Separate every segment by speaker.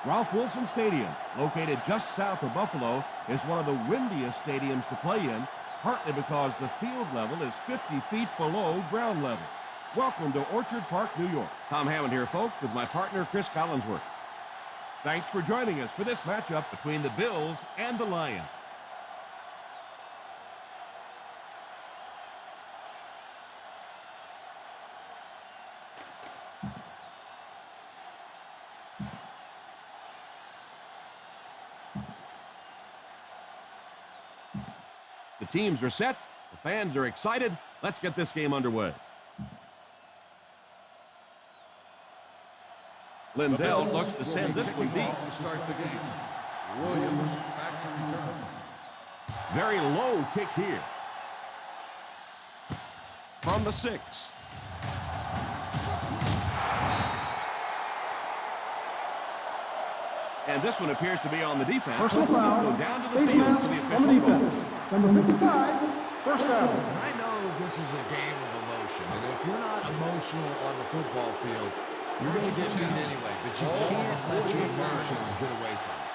Speaker 1: Ralph Wilson Stadium, located just south of Buffalo, is one of the windiest stadiums to play in, partly because the field level is 50 feet below ground level. Welcome to Orchard Park, New York. Tom Hammond here, folks, with my partner, Chris Collinsworth. Thanks for joining us for this matchup between the Bills and the Lions. The teams are set. The fans are excited. Let's get this game underway. Lindell looks to send this one deep.
Speaker 2: To start the game. Williams back to return.
Speaker 1: Very low kick here. From the 6. And this one appears to be on the defense.
Speaker 3: Personal foul.
Speaker 1: Go down to the
Speaker 3: Face
Speaker 1: field
Speaker 3: mask
Speaker 1: for the
Speaker 3: on
Speaker 1: official
Speaker 3: the defense.
Speaker 1: vote.
Speaker 3: Number 55, first down.
Speaker 4: And I know this is a game of emotion, and if you're not emotional on the football field, you're going to get beat anyway, but you can't let your emotions get away from you.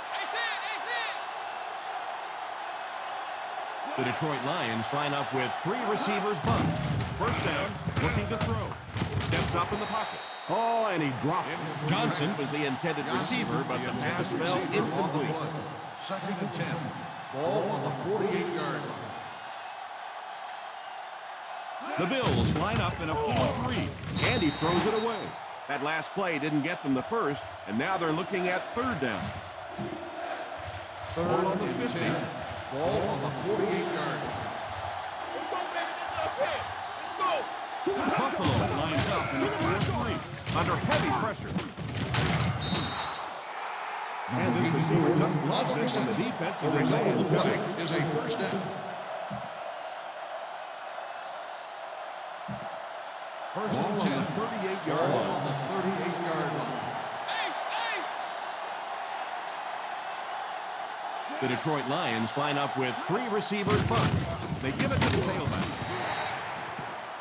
Speaker 1: The Detroit Lions line up with 3 receivers bunched. First down, looking to throw. Steps up in the pocket. Oh, and he dropped it. Johnson was the intended receiver, but the pass fell incomplete.
Speaker 2: Second and 10. Ball on the 48-yard line.
Speaker 1: The Bills line up in a 4-3, and he throws it away. That last play didn't get them the first, and now they're looking at third down.
Speaker 2: Third on the 50. Ball on the 48-yard line.
Speaker 1: Buffalo lines up in a 4-3, under heavy pressure. And this receiver just blocks it, and the defense is
Speaker 2: The result of the
Speaker 1: able
Speaker 2: play
Speaker 1: to
Speaker 2: is a first down.
Speaker 1: First and 10, 38-yard
Speaker 2: Ball
Speaker 1: line.
Speaker 2: on the 38-yard line.
Speaker 1: The Detroit Lions line up with 3 receivers bunched. They give it to the tailback.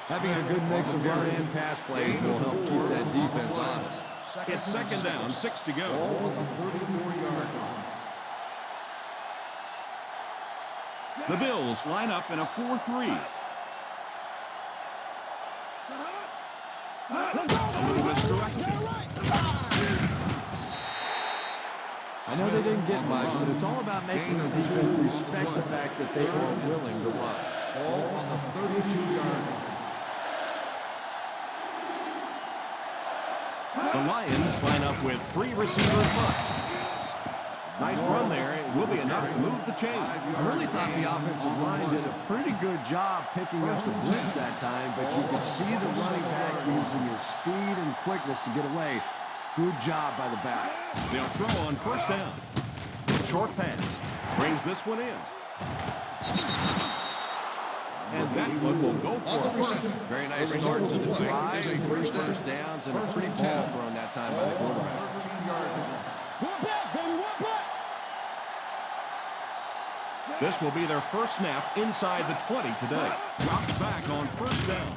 Speaker 4: Having a good mix of run and pass plays will help keep that defense honest.
Speaker 1: It's second down, 6 to
Speaker 2: Ball
Speaker 1: go.
Speaker 2: on the 34-yard line.
Speaker 1: The Bills line up in a 4-3. A little misdirection.
Speaker 4: I know they didn't get much, but it's all about making the defense respect the fact that they are willing to run.
Speaker 2: Ball on the 32-yard line.
Speaker 1: The Lions line up with 3 receivers bunched. Nice run there. It will be enough to move the chain.
Speaker 4: I really thought the offensive line did a pretty good job picking up the blitz that time, but you could see the running back using his speed and quickness to get away. Good job by the back.
Speaker 1: They'll throw on first down. Short pass. Brings this one in. And that one will go for a first.
Speaker 4: Very nice start to the drive. 3 first downs and a pretty ball thrown that time by the quarterback.
Speaker 1: This will be their first snap inside the 20 today. Drops back on first down.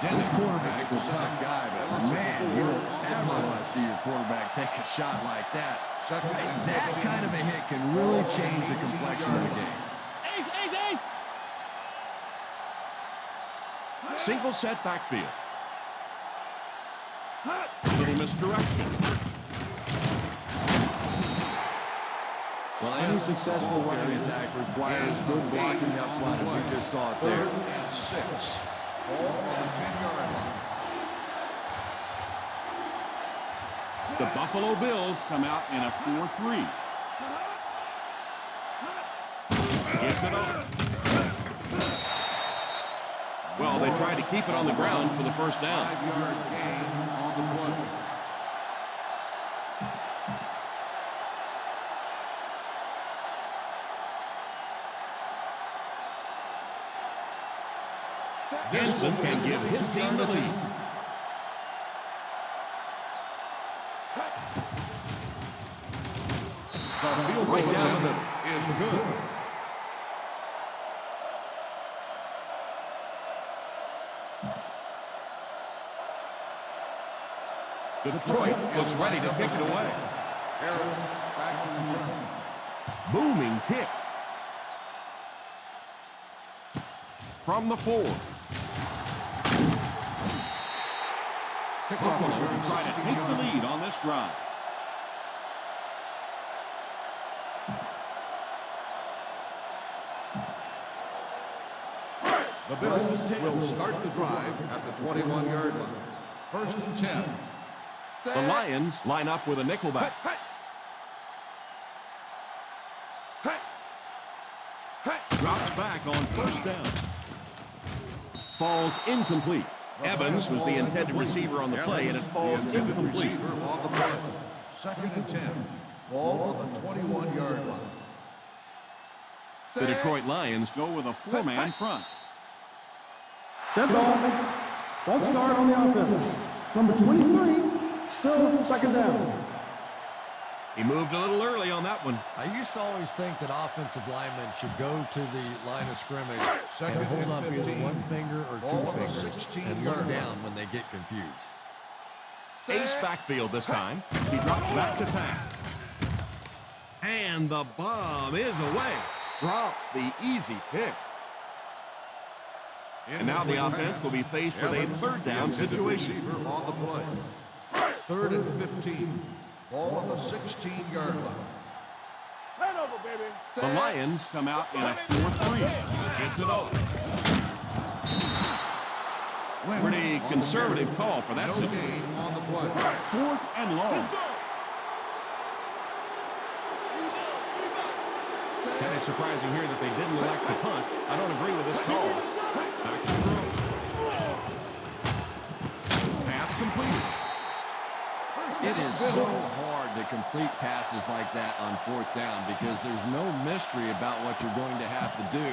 Speaker 4: This quarterback's a tough guy, but man, you don't ever want to see your quarterback take a shot like that. That kind of a hit can really change the complexion of the game.
Speaker 1: Single set backfield. Little misdirection.
Speaker 4: Well, any successful running attack requires good blocking up front, and we just saw it there.
Speaker 2: 3rd and 6. Ball on the 10-yard line.
Speaker 1: The Buffalo Bills come out in a 4-3. Gets it on. Well, they tried to keep it on the ground for the first down.
Speaker 2: 5-yard gain on the play.
Speaker 1: Henson can give his team the lead.
Speaker 2: The field goal
Speaker 1: Right down the middle.
Speaker 2: is good.
Speaker 1: Detroit is ready to kick it away.
Speaker 2: Harris back to return.
Speaker 1: Booming kick. From the 4. Buffalo will try to take the lead on this drive.
Speaker 2: The Bills will start the drive at the 21-yard line. 1st and 10.
Speaker 1: The Lions line up with a nickelback. Drops back on 1st down. Falls incomplete. Evans was the intended receiver on the play, and it falls incomplete.
Speaker 2: Receiver on the play. 2nd and 10. Ball on the 21-yard line.
Speaker 1: The Detroit Lions go with a 4-man front.
Speaker 3: Dead ball. False start on the offense. Number 23, still 2nd down.
Speaker 1: He moved a little early on that one.
Speaker 5: I used to always think that offensive linemen should go to the line of scrimmage
Speaker 2: Second
Speaker 5: and hold
Speaker 2: and
Speaker 5: up
Speaker 2: 15.
Speaker 5: either one finger or
Speaker 2: Ball
Speaker 5: two
Speaker 2: on the
Speaker 5: fingers
Speaker 2: 16-yard
Speaker 5: and look
Speaker 2: line.
Speaker 5: down when they get confused.
Speaker 1: Ace backfield this time. He drops back to pass. And the bomb is away. Drops the easy pick. And now the offense will be faced with a 3rd down situation.
Speaker 2: Receiver on the play. 3rd and 15. Ball on the 16-yard line.
Speaker 1: The Lions come out in a 4-3. Gets it over. Pretty conservative call for that
Speaker 2: No
Speaker 1: situation.
Speaker 2: gain on the play.
Speaker 1: 4th and long. Kind of surprising here that they didn't elect to punt. I don't agree with this call. Back to throw. Pass completed.
Speaker 4: It is so hard to complete passes like that on 4th down because there's no mystery about what you're going to have to do,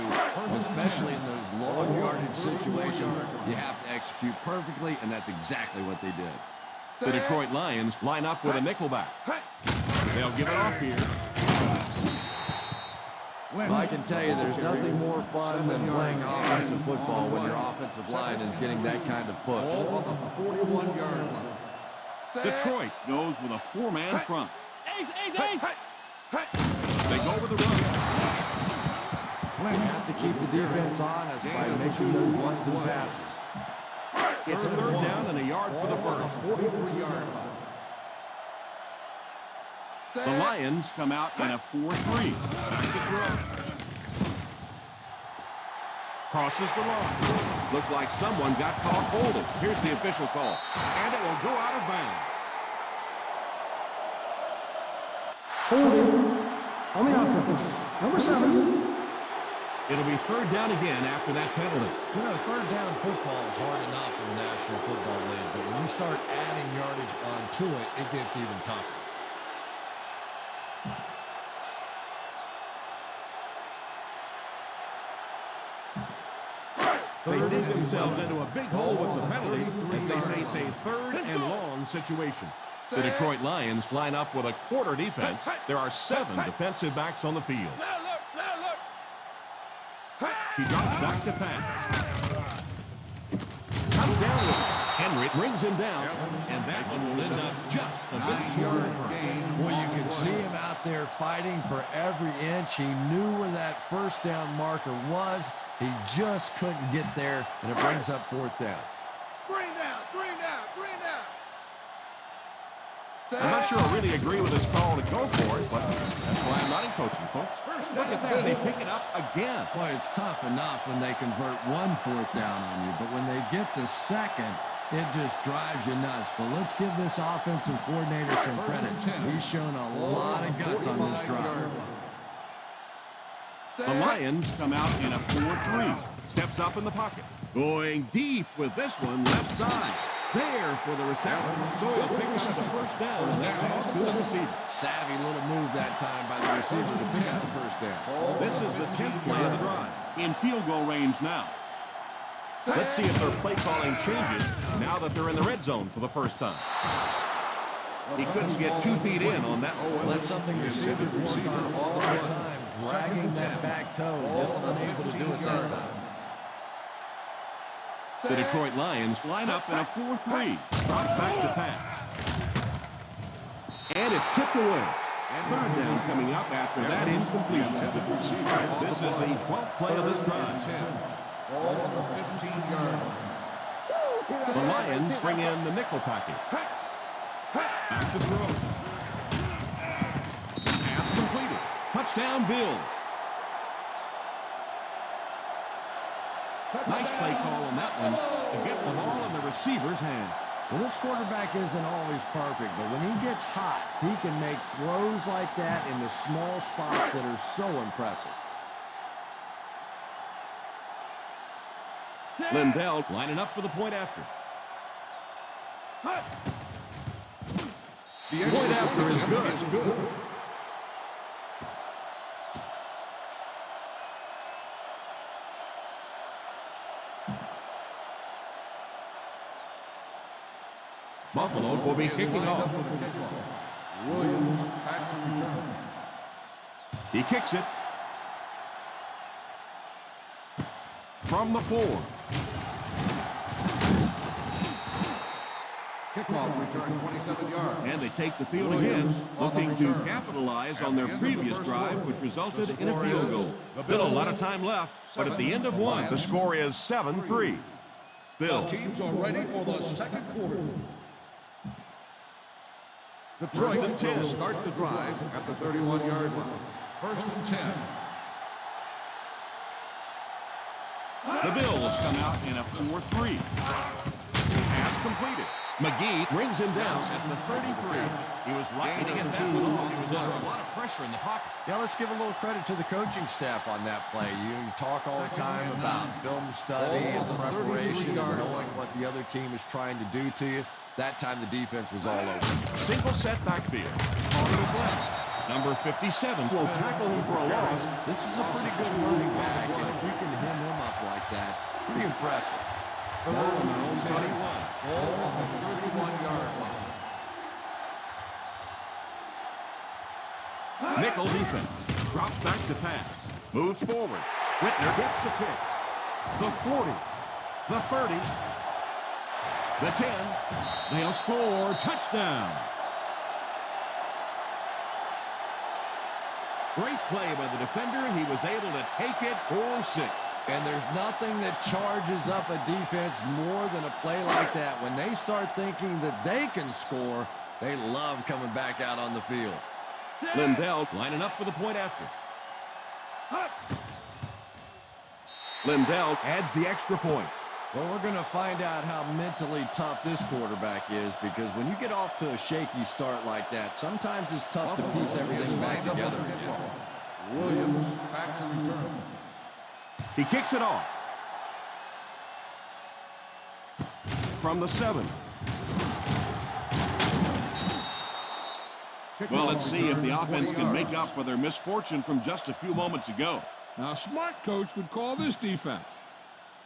Speaker 4: especially in those long yardage situations. You have to execute perfectly, and that's exactly what they did.
Speaker 1: The Detroit Lions line up with a nickelback. They'll give it off here.
Speaker 4: Well, I can tell you there's nothing more fun than playing offensive football when your offensive line is getting that kind of push.
Speaker 2: Ball on the 41-yard line.
Speaker 1: Detroit goes with a 4-man front. They go with the run.
Speaker 4: You have to keep the defense honest by mixing those runs and passes.
Speaker 1: It's 3rd down and a yard for the first.
Speaker 2: 43-yard line.
Speaker 1: The Lions come out in a 4-3. Back to throw. Crosses the line. Looks like someone got caught holding. Here's the official call. And it will go out of bounds.
Speaker 3: Holding on the offense. Number 7.
Speaker 1: It'll be 3rd down again after that penalty.
Speaker 5: You know, 3rd down football is hard enough in the National Football League, but when you start adding yardage onto it, it gets even tougher.
Speaker 1: They dig themselves into a big hole with the penalty as they face a 3rd and long situation. The Detroit Lions line up with a quarter defense. There are 7 defensive backs on the field. He drops back to pass. Comes down with it. Henry brings him down, and that one will end up just a bit short of her.
Speaker 5: Well, you can see him out there fighting for every inch. He knew where that 1st down marker was. He just couldn't get there, and it brings up 4th down.
Speaker 2: Screen down, screen down, screen down.
Speaker 1: I'm not sure I really agree with this call to go for it, but that's why I'm not in coaching, folks. Look at that. They pick it up again.
Speaker 4: Boy, it's tough enough when they convert one 4th down on you, but when they get the 2nd, it just drives you nuts. But let's give this offensive coordinator some credit. He's shown a lot of guts on this drive.
Speaker 1: The Lions come out in a 4-3. Steps up in the pocket. Going deep with this one, left side. There for the reception. So he'll pick up the 1st down. And that cost to the receiver.
Speaker 4: Savvy little move that time by the receiver to pick up the first down.
Speaker 1: This is the 10th play of the drive. In field goal range now. Let's see if their play calling changes now that they're in the red zone for the first time. He couldn't get 2 feet in on that.
Speaker 4: That's something receivers work on all the time, dragging that back toe, just unable to do it that time.
Speaker 1: The Detroit Lions line up in a 4-3. Drops back to pass. And it's tipped away. And third down coming up after that incompletion. This is the 12th play of this drive.
Speaker 2: Ball on the 15-yard line.
Speaker 1: The Lions bring in the nickel package. Back to throw. Pass completed. Touchdown, Bills. Nice play call on that one to get the ball in the receiver's hand.
Speaker 4: Well, this quarterback isn't always perfect, but when he gets hot, he can make throws like that in the small spots that are so impressive.
Speaker 1: Lindell lining up for the point after. The point after is good. Buffalo will be kicking off.
Speaker 2: Williams back to return.
Speaker 1: He kicks it. From the 4.
Speaker 2: Kickoff return 27 yards.
Speaker 1: And they take the field again, looking to capitalize on their previous drive, which resulted in a field goal. Still a lot of time left, but at the end of one, the score is 7-3. Bill.
Speaker 2: Teams are ready for the second quarter. Detroit will start the drive at the 31-yard line. 1st and 10.
Speaker 1: The Bills come out in a 4-3. Pass completed. McGee brings him down at the 33. He was lucky to get that one off. He was under a lot of pressure in the pocket.
Speaker 4: Yeah, let's give a little credit to the coaching staff on that play. You talk all the time about film study and preparation and knowing what the other team is trying to do to you. That time the defense was all over.
Speaker 1: Single set backfield. On his left. Number 57 will tackle him for a loss.
Speaker 4: This is a pretty good running back, and if you can hem him up like that, pretty impressive.
Speaker 2: Ball on the 31-yard line.
Speaker 1: Nickel defense. Drops back to pass. Moves forward. Whitner gets the pick. The 40. The 30. The 10. They'll score. Touchdown. Great play by the defender. He was able to take it for 6.
Speaker 4: And there's nothing that charges up a defense more than a play like that. When they start thinking that they can score, they love coming back out on the field.
Speaker 1: Lindell lining up for the point after. Lindell adds the extra point.
Speaker 4: Well, we're going to find out how mentally tough this quarterback is, because when you get off to a shaky start like that, sometimes it's tough to piece everything back together again.
Speaker 2: Williams back to return.
Speaker 1: He kicks it off. From the 7. Well, let's see if the offense can make up for their misfortune from just a few moments ago.
Speaker 6: Now, a smart coach would call this defense.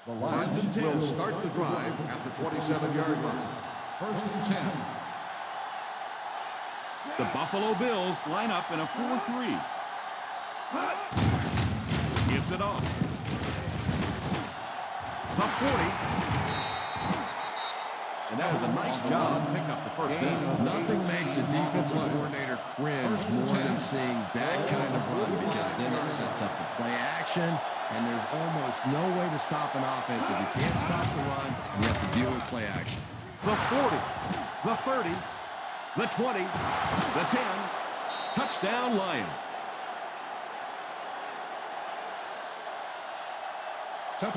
Speaker 2: The Lions will start the drive at the 27-yard line. 1st and 10.
Speaker 1: The Buffalo Bills line up in a 4-3. Gives it off. The 40. And that was a nice job to pick up the first down.
Speaker 4: Nothing makes a defensive coordinator cringe more than seeing that kind of run, because then it sets up the play action, and there's almost no way to stop an offense if you can't stop the run, and you have to deal with play action.
Speaker 1: The 40, the 30, the 20, the 10. Touchdown, Lions.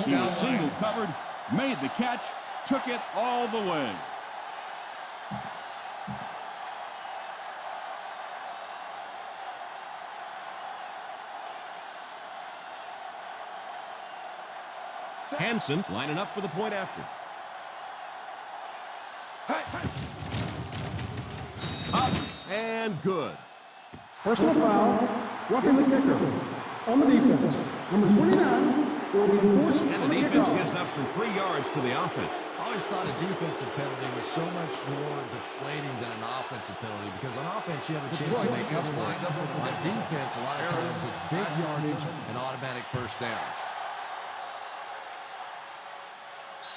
Speaker 1: He was single covered, made the catch, took it all the way. Hansen lining up for the point after. Up and And good.
Speaker 3: Personal foul, roughing the kicker. On the defense, number 29 will be forced
Speaker 1: And
Speaker 3: on
Speaker 1: the
Speaker 3: the
Speaker 1: defense
Speaker 3: kickoff.
Speaker 1: gives up some free yards to the offense.
Speaker 5: I always thought a defensive penalty was so much more deflating than an offensive penalty because on offense you have a chance to make up for it. On defense, a lot of times it's big yardage and automatic first downs.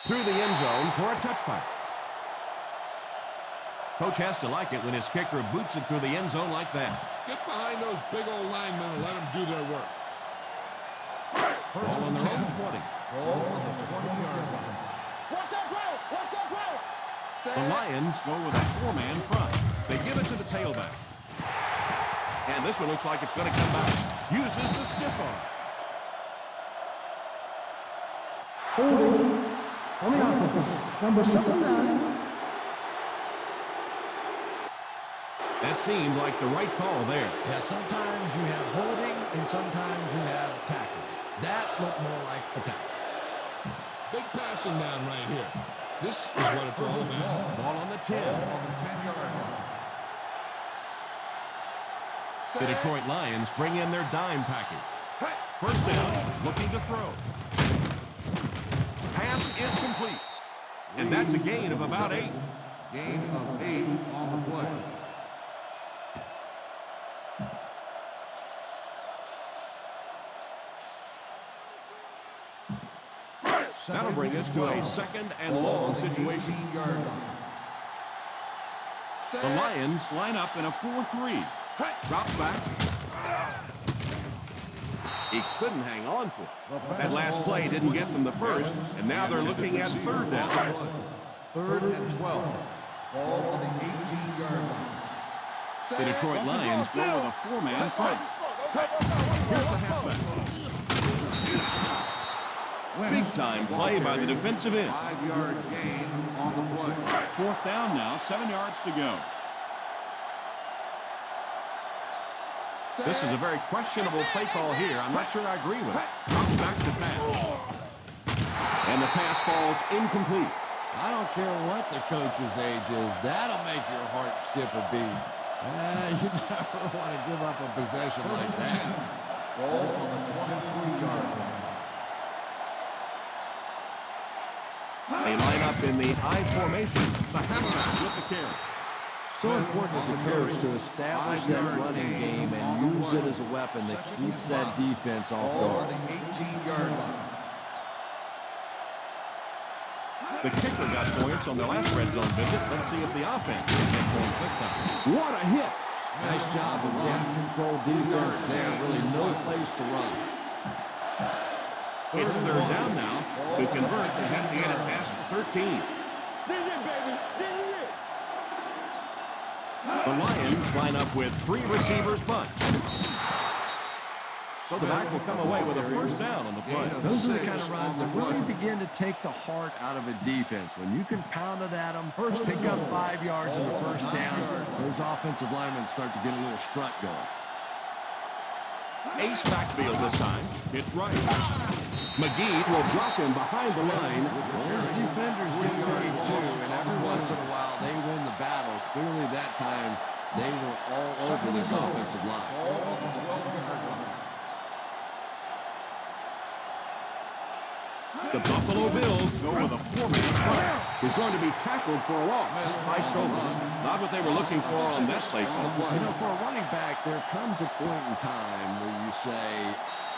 Speaker 1: Through the end zone for a touchback. Coach has to like it when his kicker boots it through the end zone like that.
Speaker 6: Get behind those big old linemen and let them do their work.
Speaker 1: Ball on their own 20.
Speaker 2: Ball on the 20-yard line.
Speaker 7: Watch that play! Watch that play!
Speaker 1: The Lions go with a four-man front. They give it to the tailback. And this one looks like it's going to come back. Uses the stiff arm.
Speaker 3: Holding on the offense, number 79.
Speaker 1: That seemed like the right call there.
Speaker 5: Yeah, sometimes you have holding and sometimes you have tackling. That looked more like a tackle.
Speaker 6: Big passing down right here. This is what it's all about.
Speaker 1: Ball on the 10.
Speaker 2: On the 10-yard line.
Speaker 1: The Detroit Lions bring in their dime package. First down, looking to throw. Pass is complete. And that's a gain of about 8.
Speaker 2: Gain of 8 on the play.
Speaker 1: That'll bring us to a second and long situation.
Speaker 2: 18-yard line.
Speaker 1: The Lions line up in a 4-3. Drops back. He couldn't hang on to it. That last play didn't get them the first, and now they're looking at third down.
Speaker 2: 3rd and 12. Ball on the 18-yard line.
Speaker 1: The Detroit Lions go with a four-man front. Here's the halfback. Big-time play by the defensive end.
Speaker 2: 5-yard gain on the play.
Speaker 1: Fourth down now, 7 yards to go. This is a very questionable play call here. I'm not sure I agree with it. Drops back to pass. And the pass falls incomplete.
Speaker 5: I don't care what the coach's age is. That'll make your heart skip a beat. You never want to give up a possession like that.
Speaker 2: Ball on the 23-yard line.
Speaker 1: They line up in the I formation. The halfback with the carry.
Speaker 5: So important as a coach to establish that running game and use it as a weapon that keeps that defense off
Speaker 2: Ball
Speaker 5: guard.
Speaker 2: on the 18-yard line.
Speaker 1: The kicker got points on their last red zone visit. Let's see if the offense can get points this time. What a hit!
Speaker 5: Nice job of gap control defense there. Really no place to run.
Speaker 1: It's third down now. To convert, they have to get it past the 13.
Speaker 7: This is it, baby. This is it.
Speaker 1: The Lions line up with 3 receivers bunch. So the back will come away with a first down on the play.
Speaker 5: Those are the kind of runs that really begin to take the heart out of a defense. When you can pound it at them, first pick up 5 yards in the first down, those offensive linemen start to get a little strut going.
Speaker 1: Ace backfield this time. It's right. McGee will drop him behind the line.
Speaker 5: Those defenders get paid too, and every once in a while they win the battle. Clearly that time they were all over this offensive line.
Speaker 2: Ball on the 12-yard line.
Speaker 1: The Buffalo Bills go with a four-man front. He's going to be tackled for a loss. High shoulder. Not what they were looking for on that play call.
Speaker 5: You know, for a running back, there comes a point in time where you say,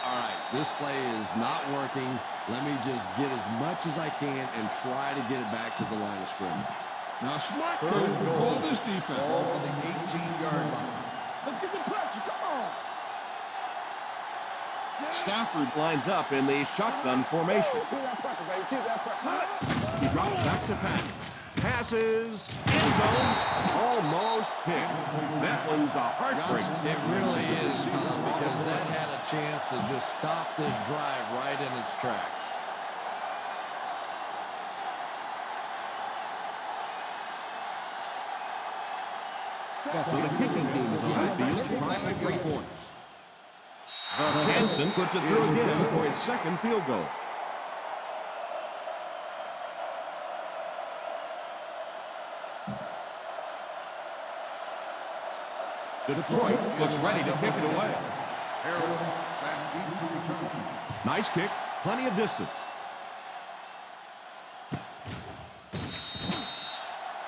Speaker 5: all right, this play is not working. Let me just get as much as I can and try to get it back to the line of scrimmage.
Speaker 6: Now, smart coach would call this
Speaker 2: Ball
Speaker 6: defense.
Speaker 2: on the 18-yard line.
Speaker 7: Let's get the pressure. Come on.
Speaker 1: Stafford lines up in the shotgun formation.
Speaker 7: Keep that pressure, baby. Keep that pressure.
Speaker 1: He drops back to pass. Passes. End zone. Almost picked. That one's a heartbreaker.
Speaker 5: It really is, Tom, because that had a chance to just stop this drive right in its tracks.
Speaker 1: So the kicking team is on the field trying for 3 points. Hansen puts it through again for his second field goal. Detroit looks ready to kick it away.
Speaker 2: Harris back deep to return.
Speaker 1: Nice kick, plenty of distance.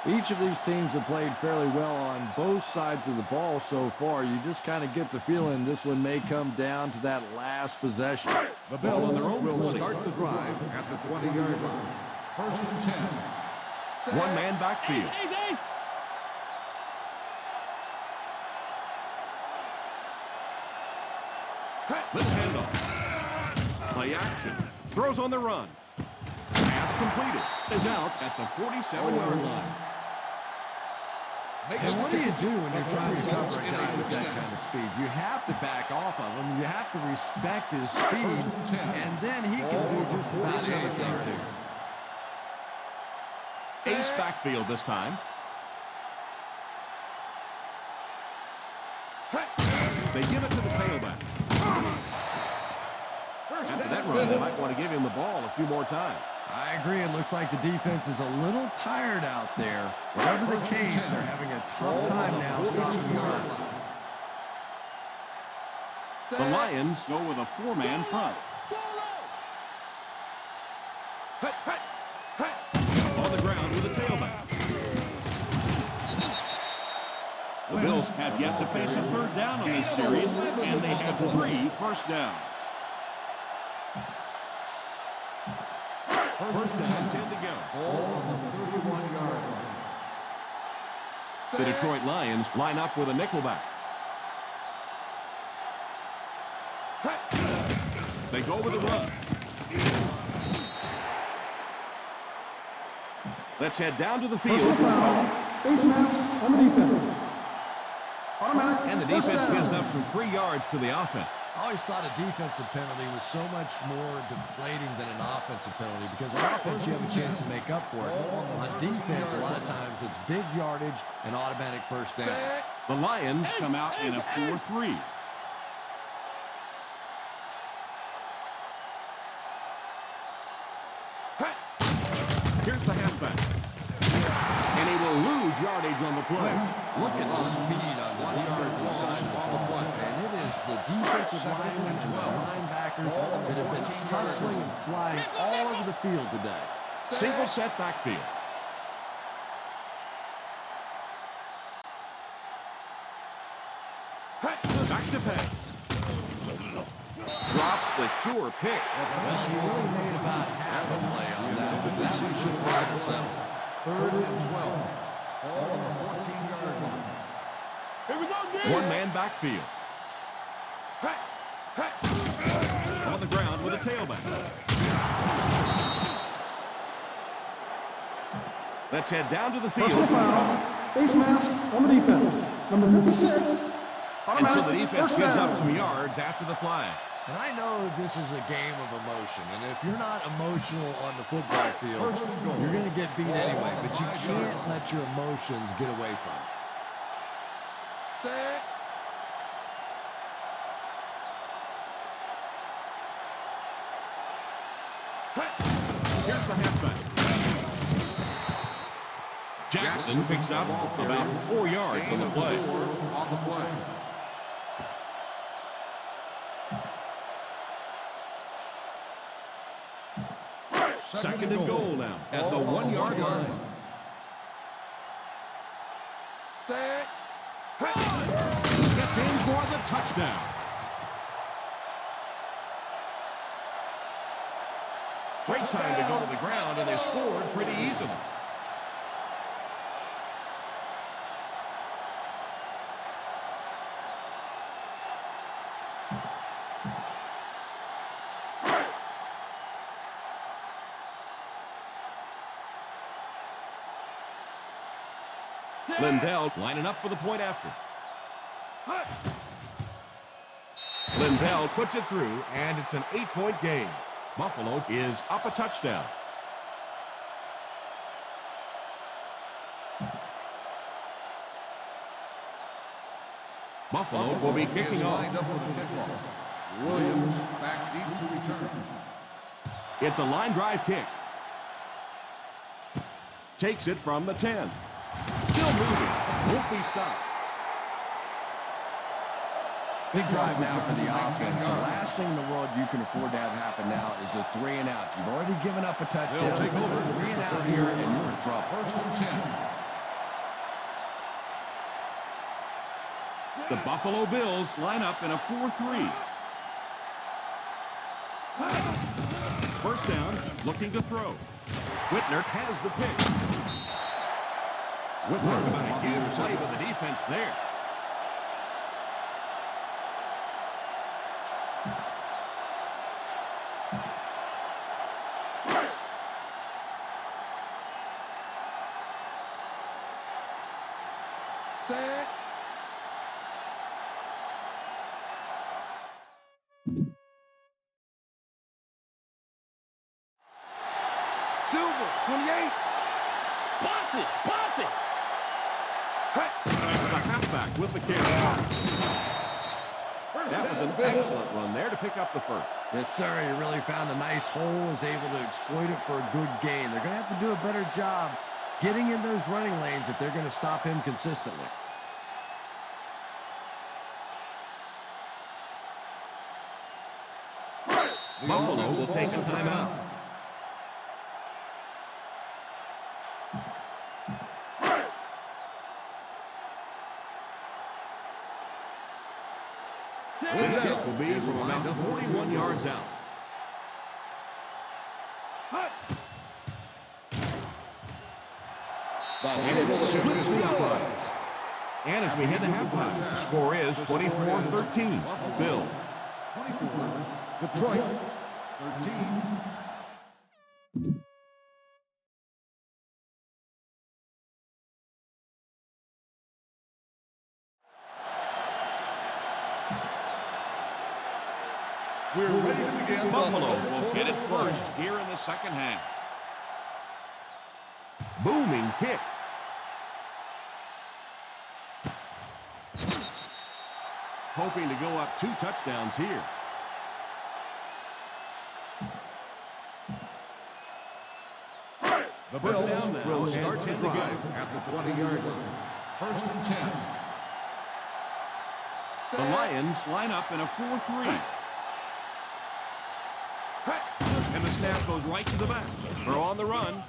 Speaker 4: Each of these teams have played fairly well on both sides of the ball so far. You just kind of get the feeling this one may come down to that last possession.
Speaker 1: The Bills on their own
Speaker 2: Will
Speaker 1: 20.
Speaker 2: start the drive at the 20-yard line. First and 10.
Speaker 1: One-man backfield. Little handoff. Play action. Throws on the run. Pass completed. Is out at the 47-yard line.
Speaker 4: And what do you do when you're trying to cover a guy with that kind of speed? You have to back off of him. You have to respect his speed, and then he can do just about anything too.
Speaker 1: Ace backfield this time. They give it to the tailback. After that run, they might want to give him the ball a few more times.
Speaker 4: I agree. It looks like the defense is a little tired out there. Whatever the case, they're having a tough time now stopping the run.
Speaker 1: The Lions go with a four-man front. On the ground with a tailback. The Bills have yet to face a third down on this series, and they have 3 first downs. First down, 10 to go.
Speaker 2: Ball on the 31-yard line.
Speaker 1: The Detroit Lions line up with a nickelback. They go with a run. Let's head down to the field.
Speaker 3: Personal foul. Face mask on the defense. Automatic.
Speaker 1: And the
Speaker 3: first
Speaker 1: defense
Speaker 3: down.
Speaker 1: gives up some free yards to the offense.
Speaker 5: I always thought a defensive penalty was so much more deflating than an offensive penalty because on offense you have a chance to make up for it. On defense, a lot of times it's big yardage and automatic first down.
Speaker 1: The Lions come out in a 4-3. Here's the halfback. And he will lose yardage on the play.
Speaker 5: Look at the speed on the defensive side of the ball. And it is the defensive linemen and the linebackers that have been hustling and flying all over the field today.
Speaker 1: Single set backfield. Back to pass. Drops the sure pick.
Speaker 5: Well, he really made about half a play on that, but that one should have been intercepted.
Speaker 2: 3rd and 12. Ball on the 14-yard line.
Speaker 7: Here we go, Jim.
Speaker 1: One-man backfield. On the ground with a tailback. Let's head down to the field.
Speaker 3: Personal foul. Face mask on the defense. Number 56.
Speaker 1: And so the
Speaker 3: Automatic
Speaker 1: defense
Speaker 3: first
Speaker 1: gives
Speaker 3: down.
Speaker 1: up some yards after the flag.
Speaker 5: And I know this is a game of emotion, and if you're not emotional on the football field, you're going to get beat anyway, but you can't let your emotions get away from it.
Speaker 2: Set.
Speaker 1: Here's the halfback. Jackson picks up about 4 yards on the play.
Speaker 2: On the play.
Speaker 1: Second and goal now at the 1-yard line.
Speaker 2: Set.
Speaker 1: Gets in for the touchdown. Great time to go to the ground, and they scored pretty easily. Lindell lining up for the point after. Lindell puts it through, and it's an 8-point game. Buffalo is up a touchdown. Buffalo will be kicking off.
Speaker 2: Lined up for the kickoff. Williams back deep to return.
Speaker 1: It's a line drive kick. Takes it from the 10. Still moving. Won't be stopped.
Speaker 4: Big drive now for the offense. The last thing in the world you can afford to have happen now is a 3 and out. You've already given up a touchdown.
Speaker 2: Take over.
Speaker 4: 3 and out here, and you're in trouble.
Speaker 2: First and 10.
Speaker 1: The Buffalo Bills line up in a 4-3. First down, looking to throw. Whitner has the pitch. Whitner gives play with the defense there.
Speaker 2: Set. Silver, 28.
Speaker 7: Pass it! Pass it!
Speaker 1: The halfback with the carry. That was an excellent run there to pick up the first.
Speaker 4: Yes, sir. He really found a nice hole, was able to exploit it for a good gain. They're going to have to do a better job getting in those running lanes if they're going to stop him consistently.
Speaker 1: Buffalo will take a timeout. This kick will be from about 41 yards out. And it splits the uprights. And as we head to halftime, the score is 24-13. Bill.
Speaker 2: 24. Detroit, 13. We're ready to begin.
Speaker 1: Buffalo will get it first here in the second half. Booming kick. Hoping to go up 2 touchdowns here.
Speaker 2: The
Speaker 1: First
Speaker 2: Bills
Speaker 1: down now,
Speaker 2: will
Speaker 1: and
Speaker 2: start the
Speaker 1: 10 to go.
Speaker 2: drive at the 20-yard line. First and 10.
Speaker 1: The Lions line up in a 4-3. And the snap goes right to the back. Throw on the run.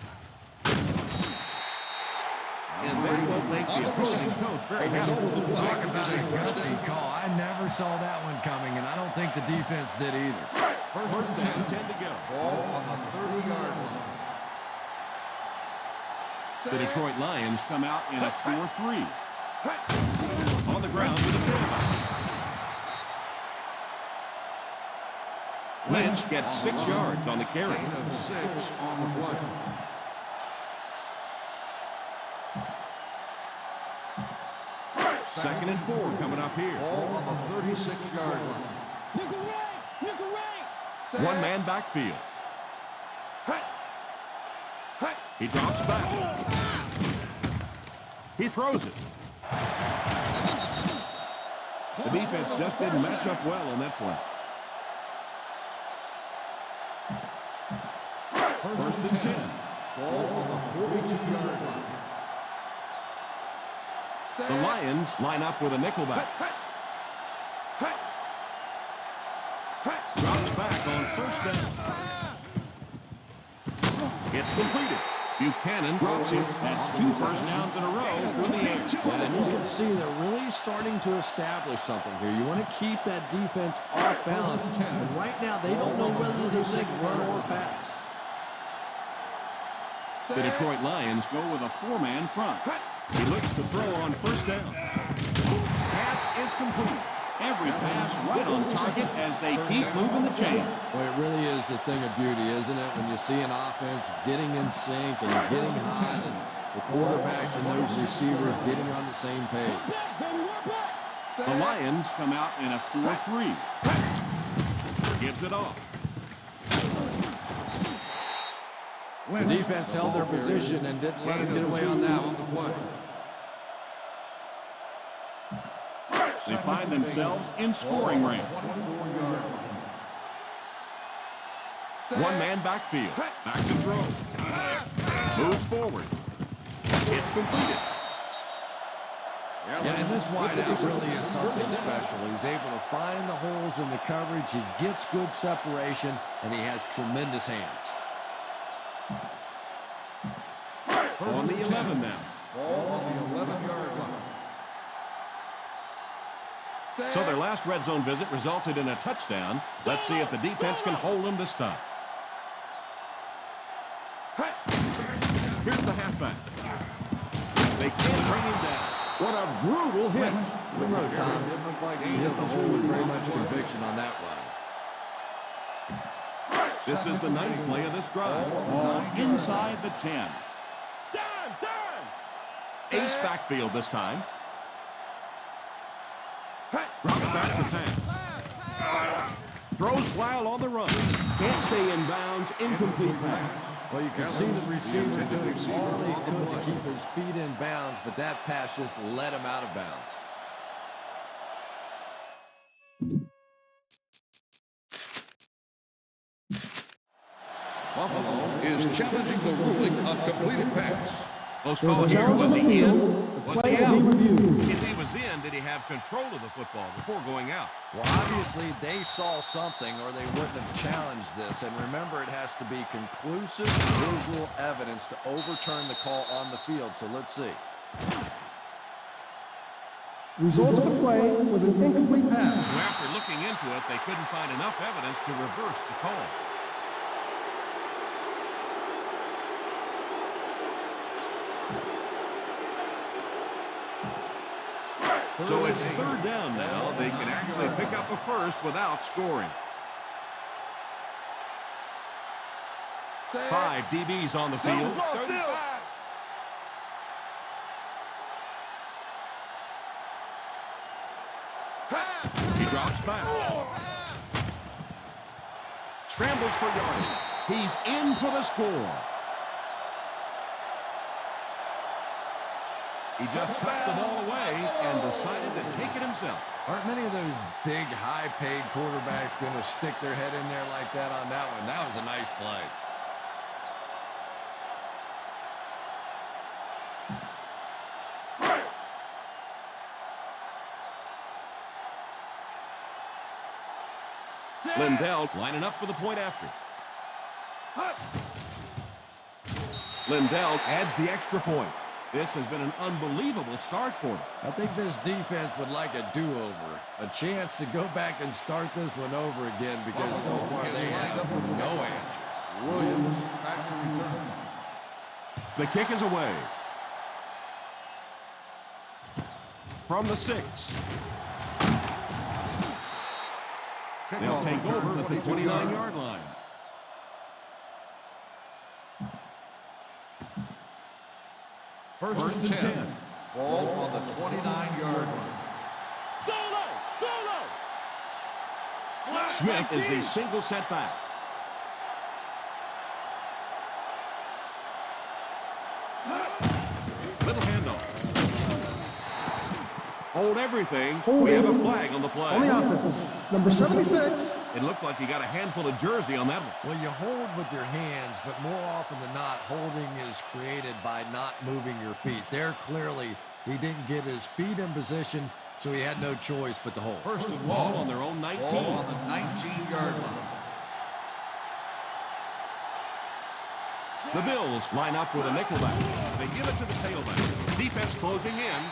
Speaker 1: And that won't make the opposing coach very happy.
Speaker 4: Talk about a gutsy call. I never saw that one coming, and I don't think the defense did either.
Speaker 1: First down, 10 to go.
Speaker 2: Ball on the 30-yard line.
Speaker 1: The Detroit Lions come out in a 4-3. On the ground with a tailback. Lynch gets 6 yards on the carry.
Speaker 2: Gain of 6 on the play.
Speaker 1: Second and 4 coming up here.
Speaker 2: Ball on the 36-yard line.
Speaker 7: Nickel right! Nickel right!
Speaker 1: One-man backfield. He drops back. He throws it. The defense just didn't match up well on that play. First and 10.
Speaker 2: Ball on the 42-yard line.
Speaker 1: The Lions line up with a nickelback. Drops back on first down. It's completed. Buchanan drops it. That's 2 first downs in a row through the air.
Speaker 4: And you can see they're really starting to establish something here. You want to keep that defense off balance. And right now, they don't know whether to think run or pass.
Speaker 1: The Detroit Lions go with a 4-man front. He looks to throw on first down. Pass is complete. Every pass right on target as they keep moving the chains.
Speaker 4: Well, it really is a thing of beauty, isn't it? When you see an offense getting in sync and getting hot, and the quarterbacks and those receivers getting on the same page.
Speaker 1: The Lions come out in a 4-3. Gives it off.
Speaker 4: The defense held their position and didn't let him get away on that one.
Speaker 1: They find themselves in scoring range. One-man backfield. Back to throw. Moves forward. It's completed.
Speaker 5: Yeah, and this wideout really is something special. He's able to find the holes in the coverage. He gets good separation, and he has tremendous hands.
Speaker 1: On the 11 now.
Speaker 2: Ball on the 11-yard line.
Speaker 1: So their last red zone visit resulted in a touchdown. Let's see if the defense can hold them this time. Here's the halfback. They can't bring him down. What a brutal hit.
Speaker 5: I don't know, Tom. It looked like he hit the hole with very much conviction on that one.
Speaker 1: This is the 9th play of this drive. Ball inside the 10. Ace backfield this time. Drops back to pass. Throws while on the run. Can't stay in bounds. Incomplete pass.
Speaker 5: Well, you can see the receiver doing all he could to keep his feet in bounds, but that pass just let him out of bounds.
Speaker 2: Buffalo is challenging the ruling of completed pass.
Speaker 1: Close call here. Was he in? Was he out?
Speaker 3: Reviewed.
Speaker 1: If he was in, did he have control of the football before going out?
Speaker 5: Well, obviously, they saw something or they wouldn't have challenged this. And remember, it has to be conclusive visual evidence to overturn the call on the field. So let's see.
Speaker 3: The result of the play was an incomplete pass.
Speaker 1: So after looking into it, they couldn't find enough evidence to reverse the call. So it's third down now. They can actually pick up a first without scoring. 5 DBs on the field. He drops back. Scrambles for yardage. He's in for the score. He just tucked the ball away and decided to take it himself.
Speaker 5: Aren't many of those big, high-paid quarterbacks going to stick their head in there like that on that one? That was a nice play.
Speaker 1: Lindell lining up for the point after. Lindell adds the extra point. This has been an unbelievable start for them.
Speaker 5: I think this defense would like a do-over, a chance to go back and start this one over again because so far they have no answers.
Speaker 2: Williams back to return.
Speaker 1: The kick is away. From the 6. They'll take over at the 29-yard line.
Speaker 2: First and 10. Ball on the 29-yard line.
Speaker 7: Solo!
Speaker 1: Smith is the single setback. Little handoff. Hold everything. We have a flag on the play.
Speaker 3: On the offense, number 76.
Speaker 1: It looked like he got a handful of jersey on that one.
Speaker 5: Well, you hold with your hands, but more often than not, holding is created by not moving your feet. There, clearly, he didn't get his feet in position, so he had no choice but to hold.
Speaker 2: First and
Speaker 1: Ball on their own 19.
Speaker 2: Ball on the 19-yard line.
Speaker 1: The Bills line up with a nickelback. They give it to the tailback. Defense closing in.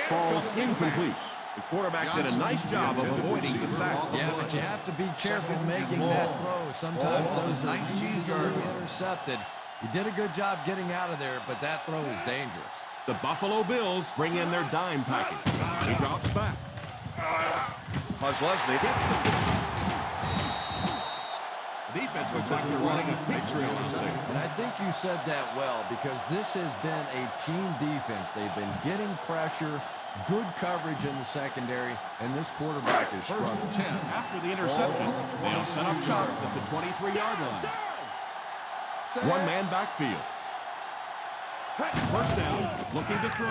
Speaker 1: Falls incomplete. The quarterback did a nice job of avoiding the sack.
Speaker 5: Yeah, but you have to be careful making that throw. Sometimes those are easily intercepted. He did a good job getting out of there, but that throw is dangerous.
Speaker 1: The Buffalo Bills bring in their dime package. He drops back. Leslie hits the defense looks like they're running a pig trail out there.
Speaker 5: And I think you said that well because this has been a team defense. They've been getting pressure, good coverage in the secondary, and this quarterback is
Speaker 2: First
Speaker 5: struggling.
Speaker 2: and 10.
Speaker 1: After the interception, they'll set up shop at the 23-yard line. One-man backfield. First down, looking to throw.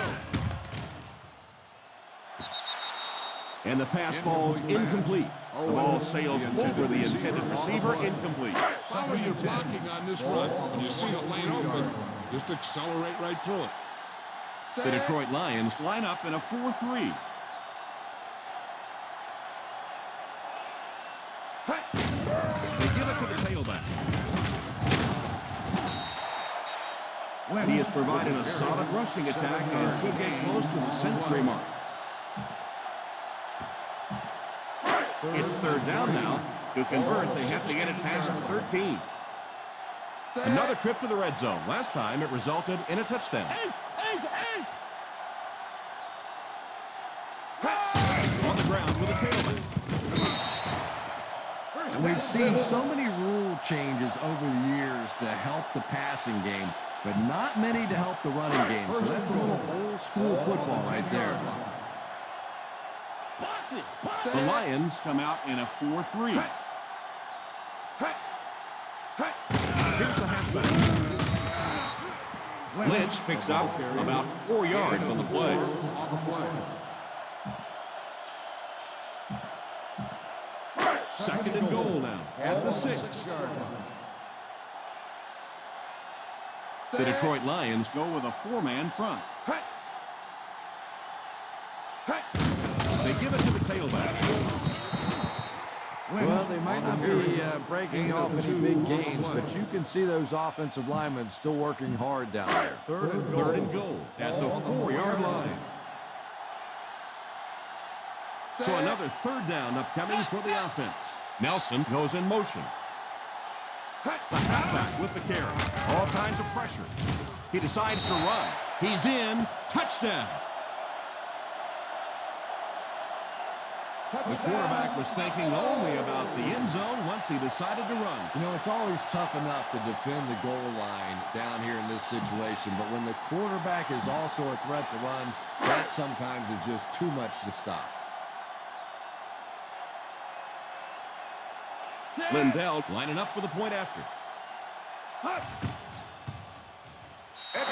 Speaker 1: And the pass falls incomplete. The ball sails over the intended receiver, incomplete.
Speaker 6: Follow your blocking on this run. When you see a lane open, just accelerate right through it.
Speaker 1: The Detroit Lions line up in a 4-3. They give it to the tailback. He has provided a solid rushing attack and should get close to the century mark. It's third down now. To convert, they have to get it past the 13. Another trip to the red zone. Last time, it resulted in a touchdown. On the ground with a tailback.
Speaker 4: And we've seen so many rule changes over the years to help the passing game, but not many to help the running game. So that's a little old school football right there.
Speaker 1: The Lions come out in a 4-3. Here's the halfback. Lynch picks up about 4 yards on the play. Second and goal now at the 6. The Detroit Lions go with a 4-man front. They give it to the tailback.
Speaker 4: Well, they might not be breaking off any big gains, but you can see those offensive linemen still working hard down there.
Speaker 1: Third and goal at the 4-yard line. So another third down upcoming for the offense. Nelson goes in motion. The halfback with the carry. All kinds of pressure. He decides to run. He's in. Touchdown. The quarterback was thinking only about the end zone once he decided to run.
Speaker 4: You know, it's always tough enough to defend the goal line down here in this situation, but when the quarterback is also a threat to run, that sometimes is just too much to stop.
Speaker 1: Lindell lining up for the point after.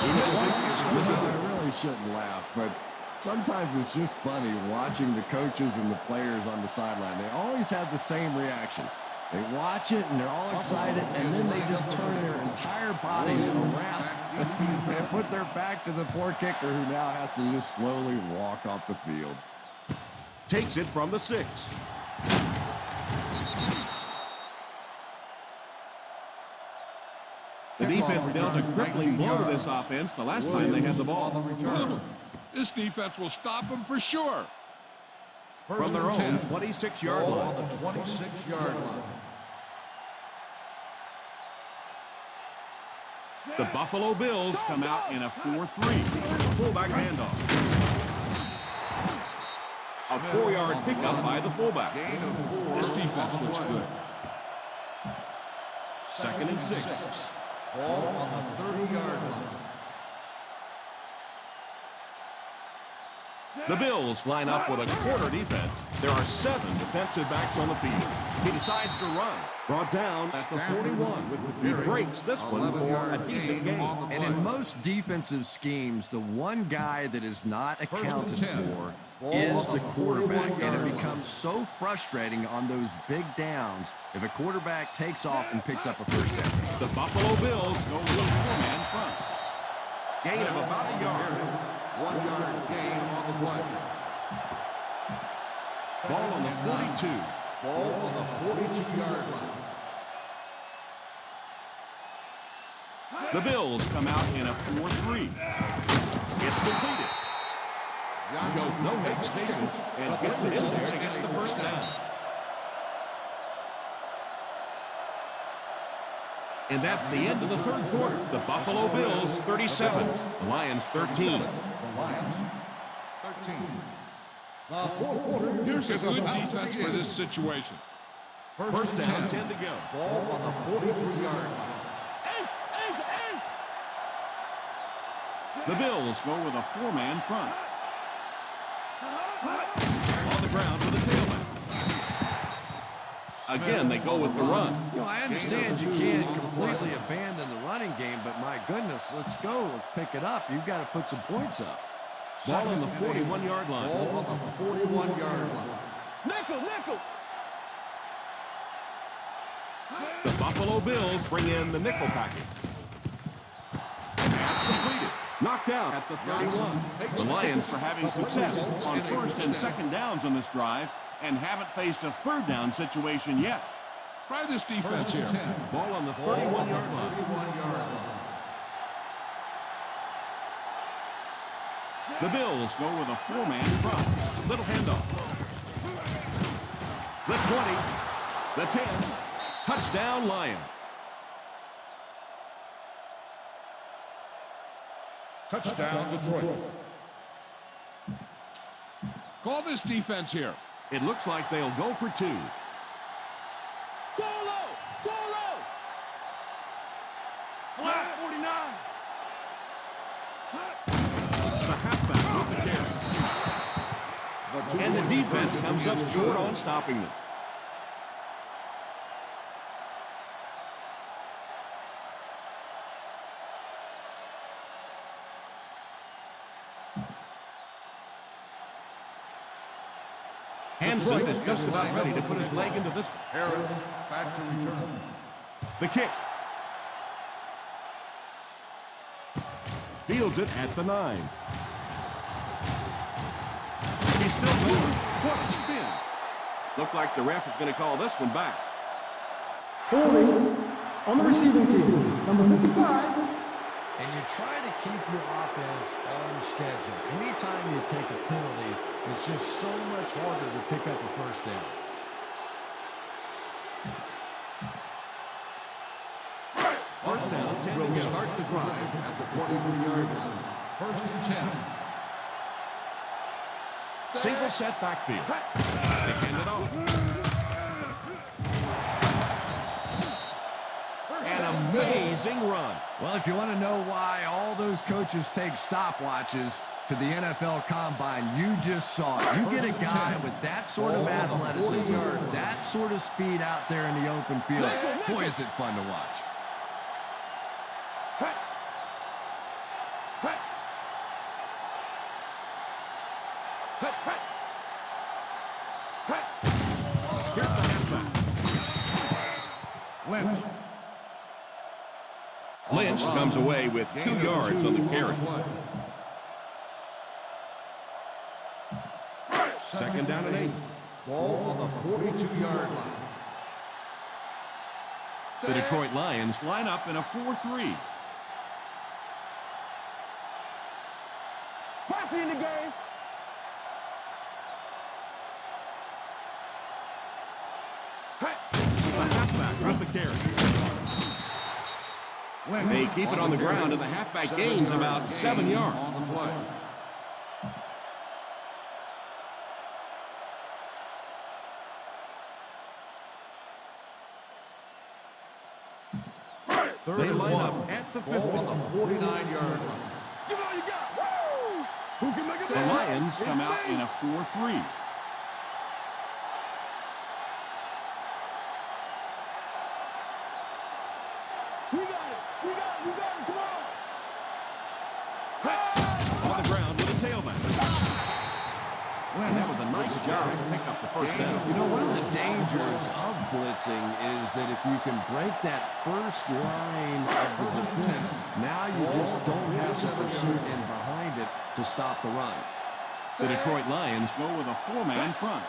Speaker 4: You know, I really shouldn't laugh, but sometimes it's just funny watching the coaches and the players on the sideline. They always have the same reaction. They watch it and they're all excited, and then they just turn their entire bodies around and put their back to the poor kicker, who now has to just slowly walk off the field.
Speaker 1: Takes it from the 6. The defense dealt a crippling blow to this offense the last time they had the ball.
Speaker 6: This defense will stop him for sure.
Speaker 1: From their own 26-yard line.
Speaker 2: On the 26-yard line.
Speaker 1: The Buffalo Bills come out in a 4-3. Fullback handoff. A 4-yard pickup by the fullback.
Speaker 6: This defense looks good.
Speaker 1: Second and 6.
Speaker 2: Ball on the 30-yard line.
Speaker 1: The Bills line up with a quarter defense. There are 7 defensive backs on the field. He decides to run. Brought down at the 41. He breaks this one for a decent gain.
Speaker 4: And in most defensive schemes, the one guy that is not accounted for is the quarterback. And it becomes so frustrating on those big downs if a quarterback takes off and picks up a first down.
Speaker 1: The Buffalo Bills go with a 4-man front. Gain of about a yard.
Speaker 2: 1-yard gain on the play.
Speaker 1: Ball on the 42.
Speaker 2: Ball on the 42-yard line.
Speaker 1: The Bills come out in a 4-3. It's completed. Shows no hesitation and gets it in there to get the first down. And that's the end of the third quarter. The Buffalo Bills 37. The Lions 13.
Speaker 2: Lions 13. The fourth quarter.
Speaker 6: Here's a good defense for this situation.
Speaker 1: First down, 10 to go.
Speaker 2: Ball on the 43-yard line.
Speaker 1: The Bills go with a 4-man front. On the ground with a tailback. Again, they go with the run.
Speaker 4: You know, I understand you can't completely abandon the running game, but my goodness, let's go. Let's pick it up. You've got to put some points up.
Speaker 1: Ball on the 41-yard line.
Speaker 2: Ball on the 41-yard line.
Speaker 7: Nickel.
Speaker 1: The Buffalo Bills bring in the nickel package. Pass completed. Knocked out at the 31. The Lions are having success on first and second downs on this drive and haven't faced a third down situation yet.
Speaker 6: Try this defense here.
Speaker 1: Ball on the 31-yard line. The Bills go with a four-man front. Little handoff. The 20. The 10. Touchdown, Lions.
Speaker 6: Touchdown, Detroit. Call this defense here.
Speaker 1: It looks like they'll go for two.
Speaker 7: Solo! Solo! Flat 49!
Speaker 1: The halfback with the carry. And the defense comes up short on stopping them. Hansen is just about ready to put his leg into this one.
Speaker 2: Harris back to return.
Speaker 1: The kick. Fields it at the 9. He's still moving. What a spin. Looked like the ref is going to call this one back.
Speaker 3: Holding on the receiving team, number 55.
Speaker 5: And you try to keep your offense on schedule. Anytime you take a penalty, it's just so much harder to pick up a first down.
Speaker 1: First down, 10
Speaker 2: Will
Speaker 1: to go.
Speaker 2: start the drive at the 23-yard line. First and 10.
Speaker 1: Single set backfield. They hand it off. An amazing run.
Speaker 4: Well, if you want to know why all those coaches take stopwatches to the NFL Combine, you just saw it. You get a guy with that sort of athleticism, that sort of speed out there in the open field. Boy, is it fun to watch.
Speaker 1: Here's the halfback. Lynch comes away with 2 yards on the carry. Second down and 8.
Speaker 2: Ball on the 42-yard line.
Speaker 1: The Detroit Lions line up in a 4-3.
Speaker 7: Posse in the game.
Speaker 1: The halfback with the carry. They keep it on the ground, and the halfback gains about 7 yards.
Speaker 2: On the play.
Speaker 1: They line up at the 50.
Speaker 2: Ball on the 49-yard line.
Speaker 7: Give it all you got. Woo! Who can make it
Speaker 1: The
Speaker 7: better?
Speaker 1: Lions come out in a 4-3.
Speaker 7: We got it. We got it. We got it. Come on.
Speaker 1: On the ground with a tailback. And that was a nice job to pick up the first down.
Speaker 4: You know, one of the dangers of blitzing is that if you can break that first line of the defense, now you just don't have the pursuit in behind it to stop the run.
Speaker 1: The Detroit Lions go with a 4-man front.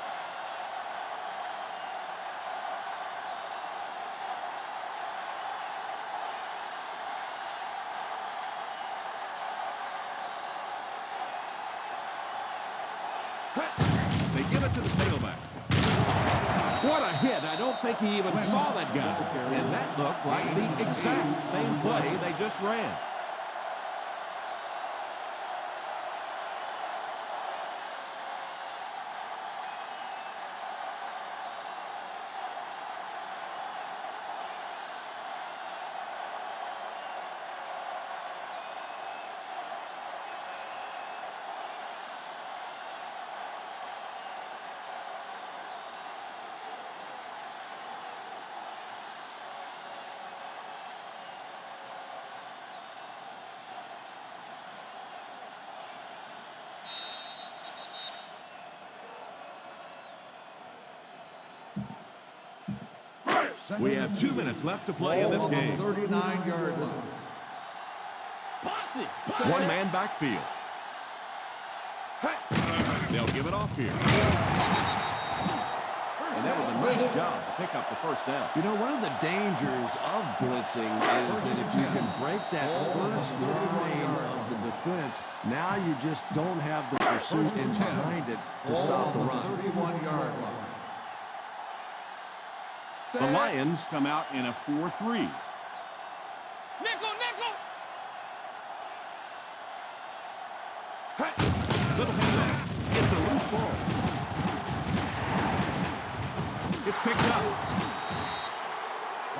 Speaker 1: They give it to the tailback. What a hit. I don't think he even saw that guy. And that looked like the exact same play they just ran. We have 2 minutes left to play in this game.
Speaker 2: 39-yard line.
Speaker 1: One man backfield. They'll give it off here. And that was a nice job to pick up the first down.
Speaker 4: You know, one of the dangers of blitzing is that if you can break that first line of the defense, now you just don't have the pursuit in behind it to stop the run.
Speaker 2: 31-yard line.
Speaker 1: The Lions come out in a 4-3.
Speaker 7: Nickel, nickel.
Speaker 1: Little handoff. It's a loose ball. It's picked up.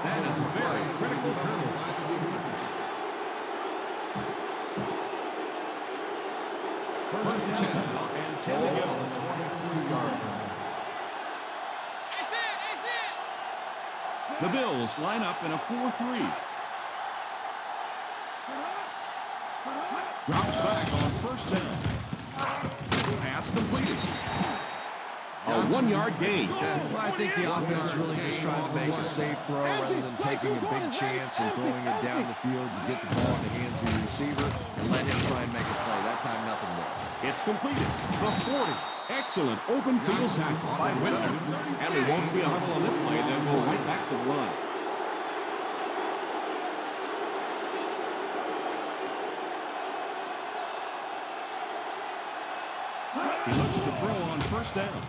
Speaker 1: That is a very critical turnover by the defense. First and 10 and 10 to go.
Speaker 2: 23-yard line.
Speaker 1: The Bills line up in a 4-3. Drops back on first down. Pass completed. A 1-yard gain.
Speaker 4: Well, I think the offense really just trying to make a safe throw rather than taking a big chance and throwing it down the field. You get the ball in the hands of your receiver and let him try and make a play. That time, nothing there.
Speaker 1: It's completed. The 40. Excellent open field tackle by Whitman. And we won't see a huddle on this play. They'll go right back to the line. He looks to throw on first down.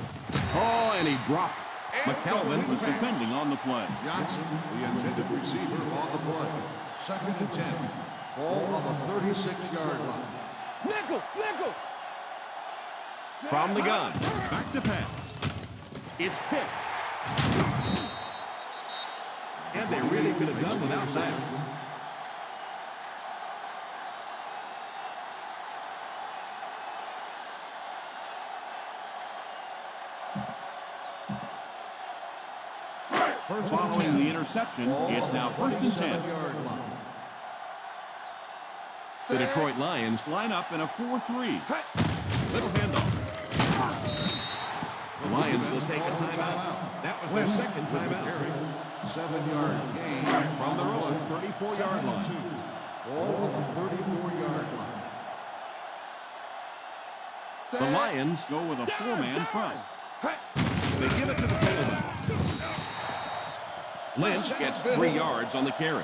Speaker 1: Oh, and he dropped it. McKelvin was defending on the play.
Speaker 2: Johnson, the intended receiver on the play. Second and 10. Ball on the 36-yard line.
Speaker 7: Nickel, nickel.
Speaker 1: From the gun, back to pass. It's picked. And they really could have done without that. Following the interception, it's now first and 10. The Detroit Lions line up in a 4-3. Little handoff. The Lions will take a timeout. That was their second timeout.
Speaker 2: 7-yard gain
Speaker 1: From their own 34-yard line.
Speaker 2: Ball on the 34-yard line.
Speaker 1: The Lions go with a 4-man front. They give it to the tailback. Lynch gets 3 yards on the carry.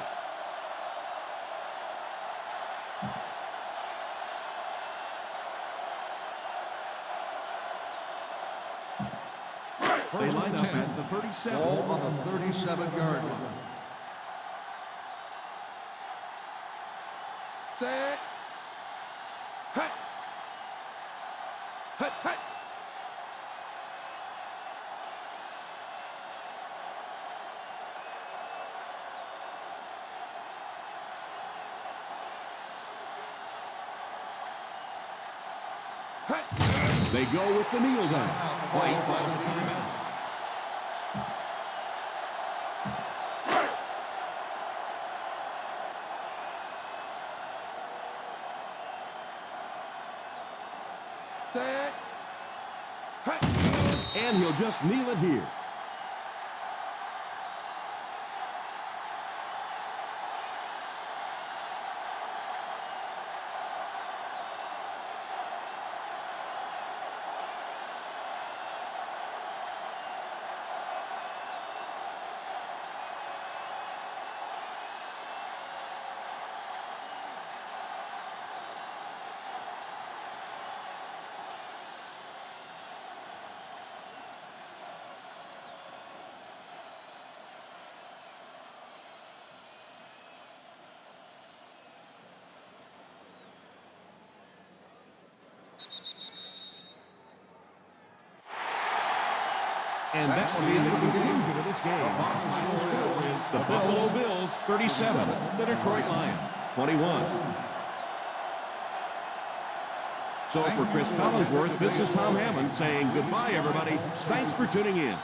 Speaker 1: They line up at the 37.
Speaker 2: Ball on the 37-yard line. Set. Hut. Hut, hut.
Speaker 1: They go with the kneel down. White calls a timeout.
Speaker 2: Set.
Speaker 1: And he'll just kneel it here. And that will be the conclusion of this game. The Buffalo Bills 37, the Detroit Lions 21. So for Chris Collinsworth, this is Tom Hammond saying goodbye, everybody. Thanks for tuning in.